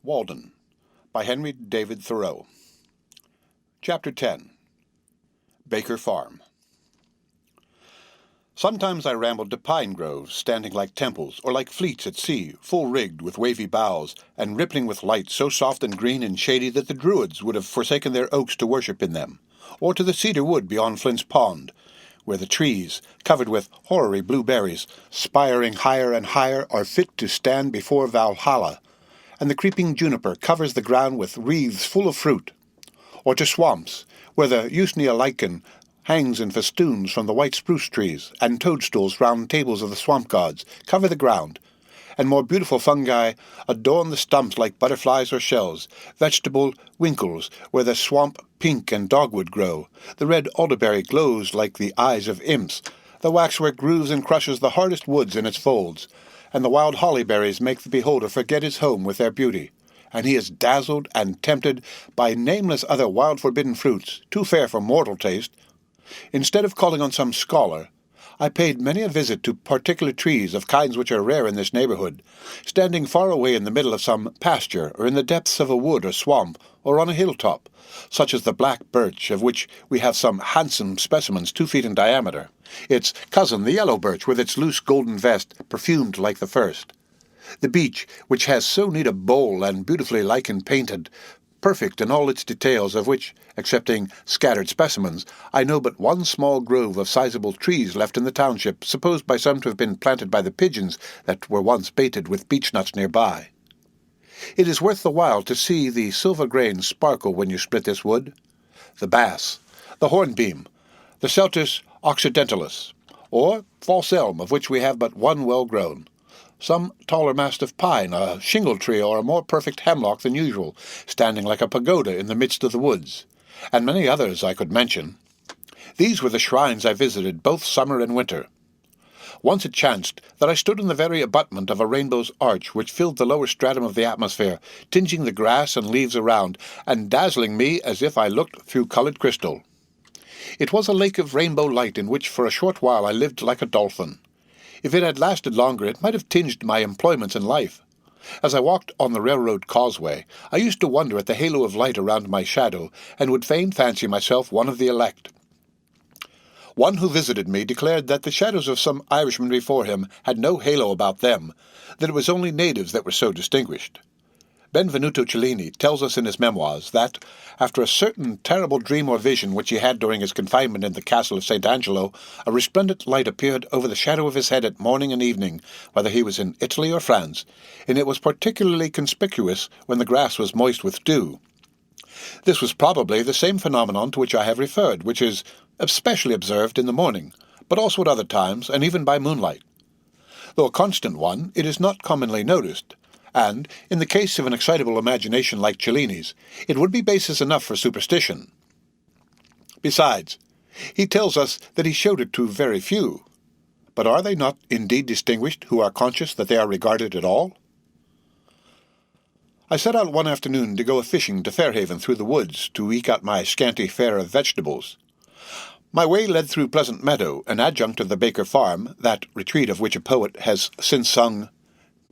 Walden, by Henry David Thoreau. Chapter 10. Baker Farm. Sometimes I rambled to pine groves, standing like temples, or like fleets at sea, full-rigged with wavy boughs, and rippling with light so soft and green and shady that the Druids would have forsaken their oaks to worship in them, or to the cedar wood beyond Flint's pond, where the trees, covered with hoary blue berries, spiring higher and higher, are fit to stand before Valhalla, and the creeping juniper covers the ground with wreaths full of fruit, or to swamps, where the usnea lichen hangs in festoons from the white spruce trees, and toadstools round tables of the swamp gods cover the ground, and more beautiful fungi adorn the stumps like butterflies or shells, vegetable winkles, where the swamp pink and dogwood grow, the red alderberry glows like the eyes of imps, the waxwork grooves and crushes the hardest woods in its folds, and the wild holly berries make the beholder forget his home with their beauty, and he is dazzled and tempted by nameless other wild forbidden fruits, too fair for mortal taste. Instead of calling on some scholar, I paid many a visit to particular trees of kinds which are rare in this neighborhood, standing far away in the middle of some pasture, or in the depths of a wood or swamp, or on a hilltop, such as the black birch, of which we have some handsome specimens 2 feet in diameter, its cousin the yellow birch with its loose golden vest, perfumed like the first, the beech, which has so neat a bole and beautifully lichen painted, perfect in all its details, of which, excepting scattered specimens, I know but one small grove of sizable trees left in the township, supposed by some to have been planted by the pigeons that were once baited with beechnuts nearby. It is worth the while to see the silver grain sparkle when you split this wood. The bass, the hornbeam, the Celtis occidentalis, or false elm, of which we have but one well-grown, some taller mastiff pine, a shingle tree, or a more perfect hemlock than usual, standing like a pagoda in the midst of the woods, and many others I could mention. These were the shrines I visited both summer and winter. Once it chanced that I stood in the very abutment of a rainbow's arch which filled the lower stratum of the atmosphere, tinging the grass and leaves around, and dazzling me as if I looked through coloured crystal. It was a lake of rainbow light in which for a short while I lived like a dolphin. If it had lasted longer, it might have tinged my employments in life. As I walked on the railroad causeway, I used to wonder at the halo of light around my shadow, and would fain fancy myself one of the elect. One who visited me declared that the shadows of some Irishmen before him had no halo about them, that it was only natives that were so distinguished. Benvenuto Cellini tells us in his memoirs that, after a certain terrible dream or vision which he had during his confinement in the castle of St. Angelo, a resplendent light appeared over the shadow of his head at morning and evening, whether he was in Italy or France, and it was particularly conspicuous when the grass was moist with dew. This was probably the same phenomenon to which I have referred, which is especially observed in the morning, but also at other times, and even by moonlight. Though a constant one, it is not commonly noticed, and, in the case of an excitable imagination like Cellini's, it would be basis enough for superstition. Besides, he tells us that he showed it to very few. But are they not indeed distinguished who are conscious that they are regarded at all? I set out one afternoon to go a-fishing to Fairhaven through the woods to eke out my scanty fare of vegetables. My way led through Pleasant Meadow, an adjunct of the Baker Farm, that retreat of which a poet has since sung,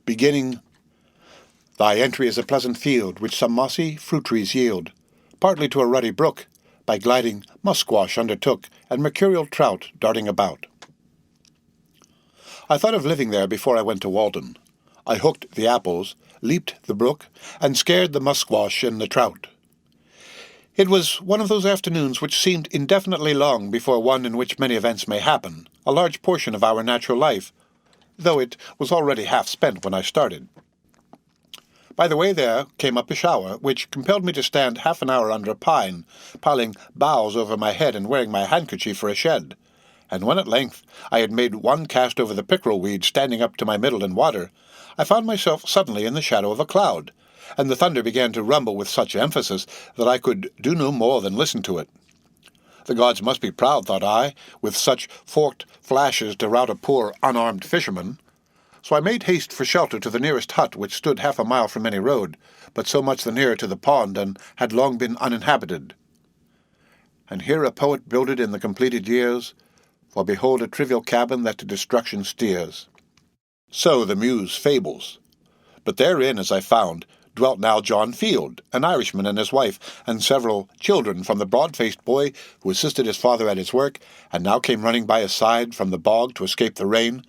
beginning, "Thy entry is a pleasant field, which some mossy fruit trees yield, partly to a ruddy brook, by gliding musquash undertook, and mercurial trout darting about." I thought of living there before I went to Walden. I hooked the apples, leaped the brook, and scared the musquash and the trout. It was one of those afternoons which seemed indefinitely long before one in which many events may happen, a large portion of our natural life, though it was already half spent when I started. By the way there came up a shower, which compelled me to stand half an hour under a pine, piling boughs over my head and wearing my handkerchief for a shed. And when at length I had made one cast over the pickerel weed standing up to my middle in water, I found myself suddenly in the shadow of a cloud, and the thunder began to rumble with such emphasis that I could do no more than listen to it. The gods must be proud, thought I, with such forked flashes to rout a poor unarmed fisherman. So I made haste for shelter to the nearest hut, which stood half a mile from any road, but so much the nearer to the pond, and had long been uninhabited. And here a poet builded in the completed years, for behold a trivial cabin that to destruction steers. So the muse fables. But therein, as I found, dwelt now John Field, an Irishman, and his wife, and several children, from the broad-faced boy who assisted his father at his work, and now came running by his side from the bog to escape the rain,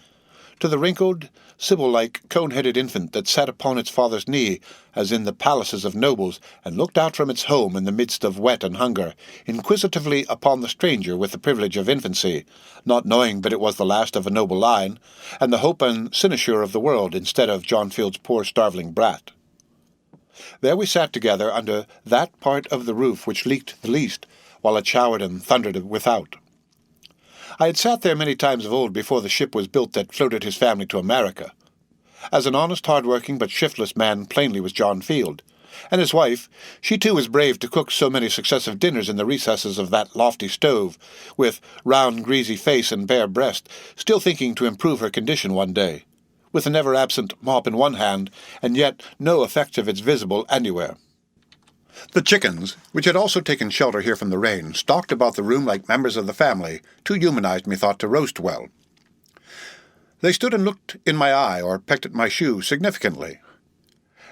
to the wrinkled, sibyl-like, cone-headed infant that sat upon its father's knee, as in the palaces of nobles, and looked out from its home in the midst of wet and hunger, inquisitively upon the stranger with the privilege of infancy, not knowing but it was the last of a noble line, and the hope and cynosure of the world, instead of John Field's poor starveling brat. There we sat together under that part of the roof which leaked the least, while it showered and thundered without. I had sat there many times of old before the ship was built that floated his family to America. As an honest, hard-working, but shiftless man plainly was John Field, and his wife, she too was brave to cook so many successive dinners in the recesses of that lofty stove, with round greasy face and bare breast, still thinking to improve her condition one day, with a never-absent mop in one hand, and yet no effect of its visible anywhere. The chickens, which had also taken shelter here from the rain, stalked about the room like members of the family, too humanized, methought, to roast well. They stood and looked in my eye, or pecked at my shoe, significantly.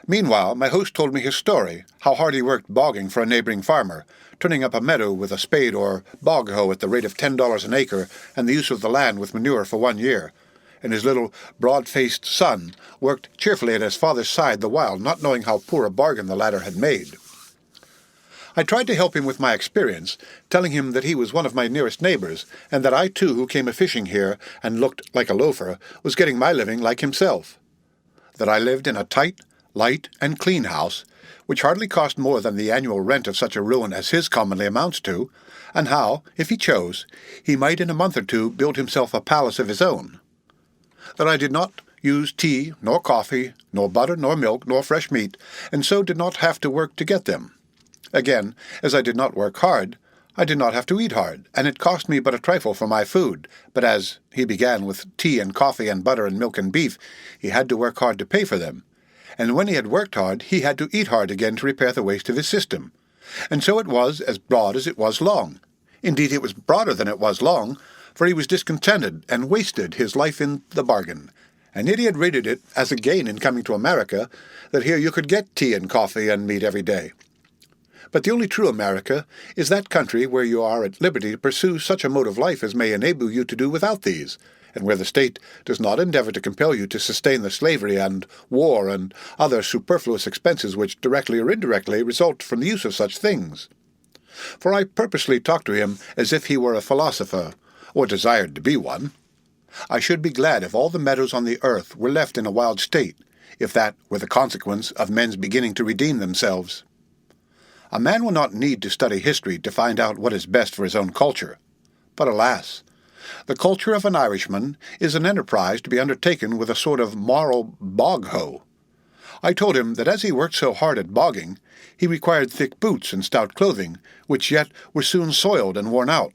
Meanwhile, my host told me his story, how hard he worked bogging for a neighbouring farmer, turning up a meadow with a spade or bog hoe at the rate of $10 an acre, and the use of the land with manure for 1 year, and his little broad-faced son worked cheerfully at his father's side the while, not knowing how poor a bargain the latter had made. I tried to help him with my experience, telling him that he was one of my nearest neighbours, and that I too, who came a-fishing here and looked like a loafer, was getting my living like himself. That I lived in a tight, light, and clean house, which hardly cost more than the annual rent of such a ruin as his commonly amounts to, and how, if he chose, he might in a month or two build himself a palace of his own. That I did not use tea, nor coffee, nor butter, nor milk, nor fresh meat, and so did not have to work to get them. Again, as I did not work hard, I did not have to eat hard, and it cost me but a trifle for my food, but as he began with tea and coffee and butter and milk and beef, he had to work hard to pay for them, and when he had worked hard, he had to eat hard again to repair the waste of his system, and so it was as broad as it was long. Indeed, it was broader than it was long, for he was discontented and wasted his life in the bargain, and yet he had rated it as a gain in coming to America that here you could get tea and coffee and meat every day. But the only true America is that country where you are at liberty to pursue such a mode of life as may enable you to do without these, and where the state does not endeavour to compel you to sustain the slavery and war and other superfluous expenses which directly or indirectly result from the use of such things. For I purposely talked to him as if he were a philosopher, or desired to be one. I should be glad if all the meadows on the earth were left in a wild state, if that were the consequence of men's beginning to redeem themselves. A man will not need to study history to find out what is best for his own culture. But alas, the culture of an Irishman is an enterprise to be undertaken with a sort of moral bog-hoe. I told him that as he worked so hard at bogging, he required thick boots and stout clothing, which yet were soon soiled and worn out.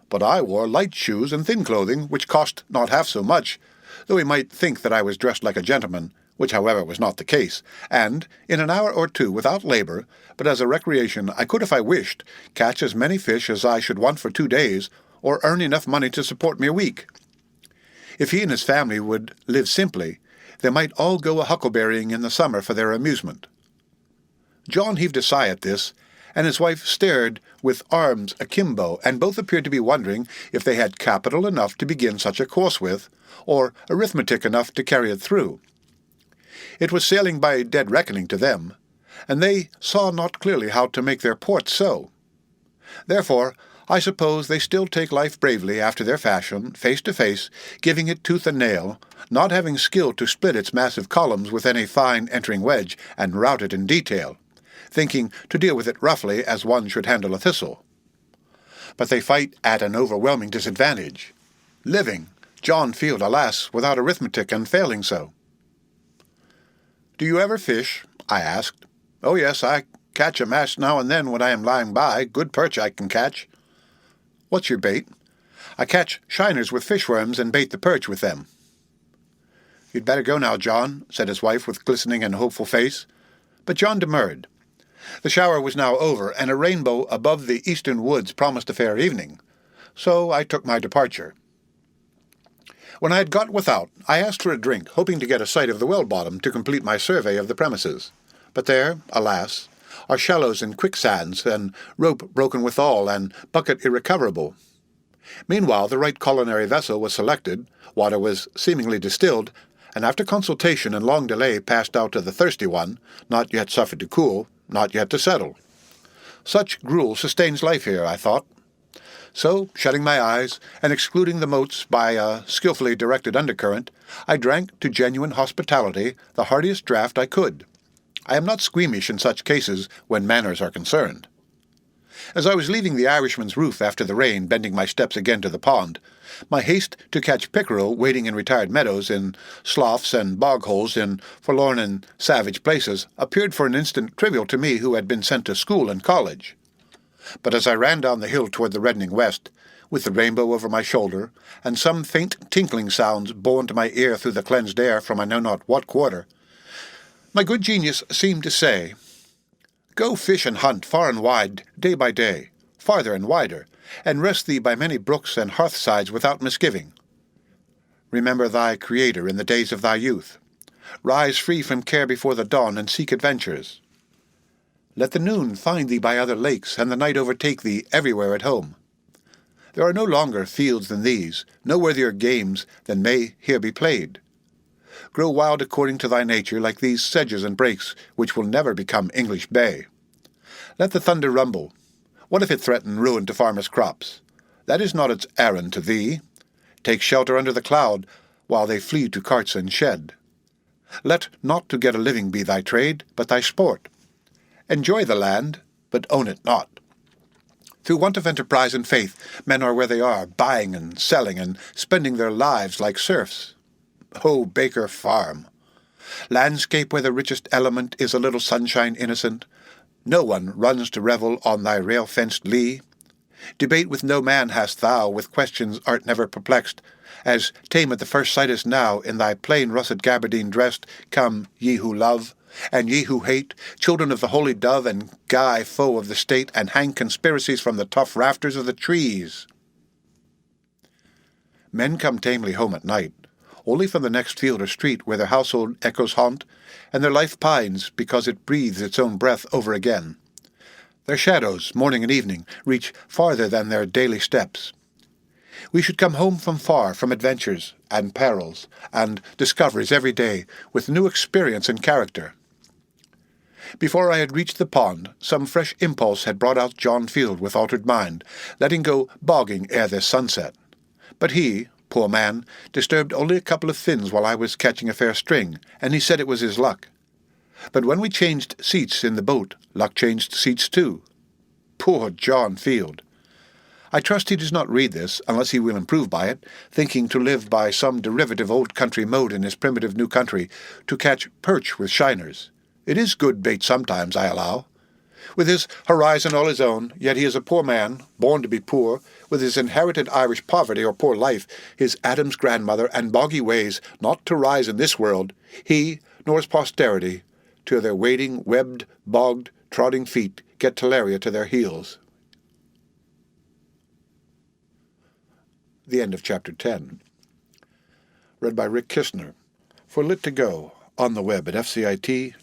But I wore light shoes and thin clothing, which cost not half so much, though he might think that I was dressed like a gentleman, which however was not the case, and, in an hour or two, without labour, but as a recreation, I could, if I wished, catch as many fish as I should want for 2 days, or earn enough money to support me a week. If he and his family would live simply, they might all go a-huckleberrying in the summer for their amusement. John heaved a sigh at this, and his wife stared with arms akimbo, and both appeared to be wondering if they had capital enough to begin such a course with, or arithmetic enough to carry it through. It was sailing by dead reckoning to them, and they saw not clearly how to make their port so. Therefore, I suppose they still take life bravely after their fashion, face to face, giving it tooth and nail, not having skill to split its massive columns with any fine entering wedge and route it in detail, thinking to deal with it roughly as one should handle a thistle. But they fight at an overwhelming disadvantage, living, John Field, alas, without arithmetic and failing so. "Do you ever fish?" I asked. "Oh, yes, I catch a mass now and then when I am lying by. Good perch I can catch." "What's your bait?" "I catch shiners with fishworms and bait the perch with them." "You'd better go now, John," said his wife with glistening and hopeful face. But John demurred. The shower was now over, and a rainbow above the eastern woods promised a fair evening, so I took my departure. When I had got without, I asked for a drink, hoping to get a sight of the well-bottom to complete my survey of the premises. But there, alas, are shallows and quicksands, and rope broken withal, and bucket irrecoverable. Meanwhile the right culinary vessel was selected, water was seemingly distilled, and after consultation and long delay passed out to the thirsty one, not yet suffered to cool, not yet to settle. Such gruel sustains life here, I thought. So, shutting my eyes, and excluding the motes by a skilfully directed undercurrent, I drank to genuine hospitality the heartiest draught I could. I am not squeamish in such cases when manners are concerned. As I was leaving the Irishman's roof after the rain, bending my steps again to the pond, my haste to catch pickerel wading in retired meadows, in sloughs and bog-holes, in forlorn and savage places, appeared for an instant trivial to me who had been sent to school and college. But as I ran down the hill toward the reddening west, with the rainbow over my shoulder, and some faint tinkling sounds borne to my ear through the cleansed air from I know not what quarter, my good genius seemed to say, "Go fish and hunt far and wide, day by day, farther and wider, and rest thee by many brooks and hearthsides without misgiving. Remember thy Creator in the days of thy youth. Rise free from care before the dawn, and seek adventures. Let the noon find thee by other lakes, and the night overtake thee everywhere at home. There are no longer fields than these, no worthier games than may here be played. Grow wild according to thy nature, like these sedges and brakes, which will never become English bay. Let the thunder rumble. What if it threaten ruin to farmers' crops? That is not its errand to thee. Take shelter under the cloud, while they flee to carts and shed. Let not to get a living be thy trade, but thy sport. Enjoy the land, but own it not. Through want of enterprise and faith, men are where they are, buying and selling and spending their lives like serfs. O Baker Farm! Landscape where the richest element is a little sunshine innocent. No one runs to revel on thy rail-fenced lea. Debate with no man hast thou, with questions art never perplexed. As tame at the first sightest now, in thy plain russet gabardine dressed, come ye who love, and ye who hate, children of the holy dove, and Guy, foe of the state, and hang conspiracies from the tough rafters of the trees. Men come tamely home at night, only from the next field or street where their household echoes haunt, and their life pines because it breathes its own breath over again. Their shadows, morning and evening, reach farther than their daily steps. We should come home from far, from adventures, and perils, and discoveries every day, with new experience and character. Before I had reached the pond, some fresh impulse had brought out John Field with altered mind, letting go bogging ere this sunset. But he, poor man, disturbed only a couple of fins while I was catching a fair string, and he said it was his luck. But when we changed seats in the boat, luck changed seats too. Poor John Field! I trust he does not read this, unless he will improve by it, thinking to live by some derivative old country mode in his primitive new country, to catch perch with shiners. It is good bait sometimes, I allow. With his horizon all his own, yet he is a poor man, born to be poor, with his inherited Irish poverty or poor life, his Adam's grandmother, and boggy ways, not to rise in this world, he, nor his posterity, till their wading, webbed, bogged, trotting feet get talaria to their heels. The end of Chapter 10. Read by Rick Kistner. For Lit to Go, on the web at fcit.usf.edu.